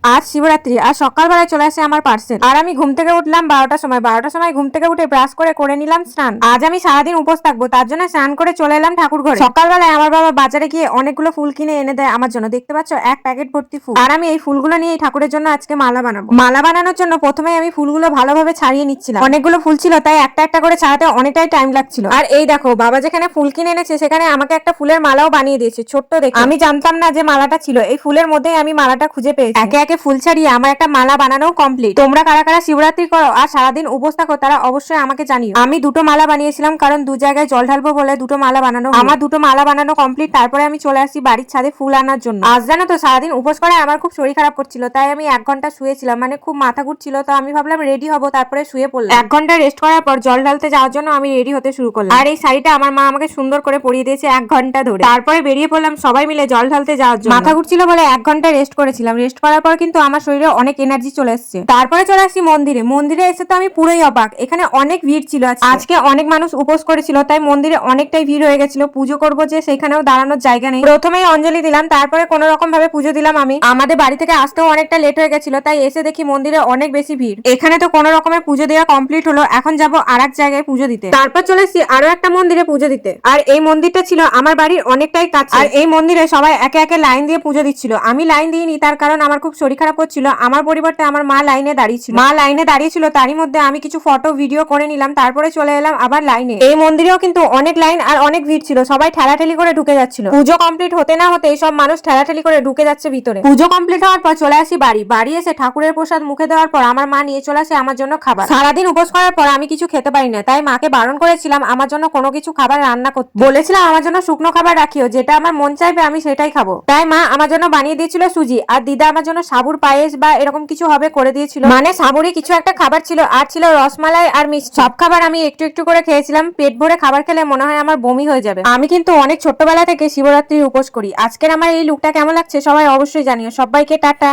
আজ শিবরাত্রি, আর সকালবেলায় চলে আসে আমার পার্সেল। আর আমি ঘুম থেকে উঠলাম 12টার সময়। 12টার সময় ঘুম থেকে উঠে ব্রাশ করে নিলাম স্নান। আজ আমি সারাদিন উপোস থাকবো, তার জন্য স্নান করে চলে এলাম ঠাকুর ঘরে। সকালবেলায় আমার বাবা বাজারে গিয়ে অনেকগুলো ফুল কিনে এনে দেয় আমার জন্য। দেখতে পাচ্ছ, এক প্যাকেট ভর্তি ফুল। আর আমি এই ফুলগুলো নিয়ে ঠাকুরের জন্য আজকে মালা বানাবো। মালা বানানোর জন্য প্রথমে আমি ফুলগুলো ভালোভাবে ছাড়িয়ে নিচ্ছিলাম। অনেকগুলো ফুল ছিল, তাই একটা একটা করে ছাড়াতে অনেকটাই টাইম লাগছিল। আর এই দেখো, বাবা যেখানে ফুল কিনে এনেছে সেখানে আমাকে একটা ফুলের মালাও বানিয়ে দিয়েছে, ছোট্ট দেখে। আমি জানতাম না যে মালাটা ছিল এই ফুলের মধ্যেই। আমি মালাটা খুঁজে পেয়েছি। একে একে ফুল ছাড়িয়ে আমার একটা মালা বানানো কমপ্লিট। তোমরা কারা কারা শিবরাত্রি করো আর সারাদিন উপোস থাকো তারা অবশ্যই আমাকে জানিও। আমি দুটো মালা বানিয়েছিলাম, কারণ দু জায়গায় জল ঢালবো বলে দুটো মালা বানানো। আমার দুটো মালা বানানো কমপ্লিট। তারপরে আমি চলে আসি বাড়ির ছাদে ফুল আনার জন্য। আজ জানো তো, সারাদিন উপোস করে আমার খুব শরীর খারাপ করছিল, তাই আমি 1 ঘন্টা শুয়েছিলাম। মানে খুব মাথা ঘুরছিল, তো আমি ভাবলাম রেডি হবো, তারপরে শুয়ে পড়লাম। 1 ঘন্টা রেস্ট করার পর জল ঢালতে যাওয়ার জন্য আমি রেডি হতে শুরু করলাম। আর এই শাড়িটা আমার মা আমাকে সুন্দর করে পরিয়ে দিয়েছে 1 ঘন্টা ধরে। তারপরে বেরিয়ে পড়লাম সবাই মিলে জল ঢালতে যাওয়ার জন্য। মাথা ঘুরছিল বলে 1 ঘন্টা রেস্ট করেছিলাম। রেস্ট করার পর কিন্তু আমার শরীরে অনেক এনার্জি চলে এসেছে। তারপরে চলে আসি মন্দিরে। মন্দিরে এসে তো আমি পুরোই অবাক। এখানে অনেক ভিড় ছিল। আজকে অনেক মানুষ উপোস করেছিল, তাই মন্দিরে অনেকটাই ভিড় হয়ে গেছিল। পুজো করবো যে সেখানেও দাঁড়ানোর জায়গা নেই। প্রথমেই অঞ্জলি দিলাম, তারপরে কোন রকম ভাবে পুজো দিলাম আমি। আমাদের বাড়ি থেকে আসতেও অনেকটা লেট হয়ে গেছিল, তাই এসে দেখি মন্দিরে অনেক বেশি ভিড়। এখানে তো কোন রকমের পুজো দেওয়া কমপ্লিট হলো। এখন যাব আর এক জায়গায় পুজো দিতে। তারপর চলে এসেছি আরো একটা মন্দিরে পুজো দিতে। আর এই মন্দিরটা ছিল আমার বাড়ির অনেকটাই কাছে। আর এই মন্দিরে সবাই একে একে লাইন দিয়ে পুজো দিচ্ছিল। আমি লাইন দিইনি, তার কারণ আমার খুব শরীর খারাপ করছিল। আমার পরিবর্তে আমার মা লাইনে দাঁড়িয়েছিল। মা লাইনে দাঁড়িয়েছিল, তারই মধ্যে আমি কিছু ফটো ভিডিও করে নিলাম। তারপরে চলে এলাম আবার লাইনে। এই মন্দিরেও কিন্তু অনেক লাইন আর অনেক ভিড় ছিল। সবাই ঠেলাঠেলি করে ঢুকে যাচ্ছিল। পুজো কমপ্লিট হতে না হতে সব মানুষ ঠেলাঠেলি করে ঢুকে যাচ্ছে ভিতরে। পুজো কমপ্লিট হওয়ার পর চলে আসি বাড়ি। বাড়ি এসে ঠাকুরের প্রসাদ মুখে দেওয়ার পর আমার মা নিয়ে চলে আসে আমার জন্য খাবার। সারাদিন উপোস করার পর আমি কিছু খেতে পারি না, তাই মাকে বারণ করেছিলাম আমার জন্য কোনো কিছু খাবার রান্না করতে। বলেছিলাম আমার জন্য শুকনো খাবার রাখিও, যেটা আমার মন চাইবে আমি সেটাই খাবো। তাই মা আমার জন্য বানিয়ে দিয়েছিল সুজি, আর দিদা আমার জন্য সাবুর পায়েস বা এরকম কিছু হবে করে দিয়েছিল। মানে সাবুরই কিছু একটা খাবার ছিল, আর ছিল রসমালাই আর মিষ্টি। সব খাবার আমি একটু একটু করে খেয়েছিলাম। পেট ভরে খাবার খেলে মনে হয় আমার বমি হয়ে যাবে। আমি কিন্তু অনেক ছোট্টবেলা থেকে শিবরাত্রির উপোস করি। আজকের আমার এই লুকটা কেমন লাগছে সবাই অবশ্যই জানিও। সবাইকে টাটা।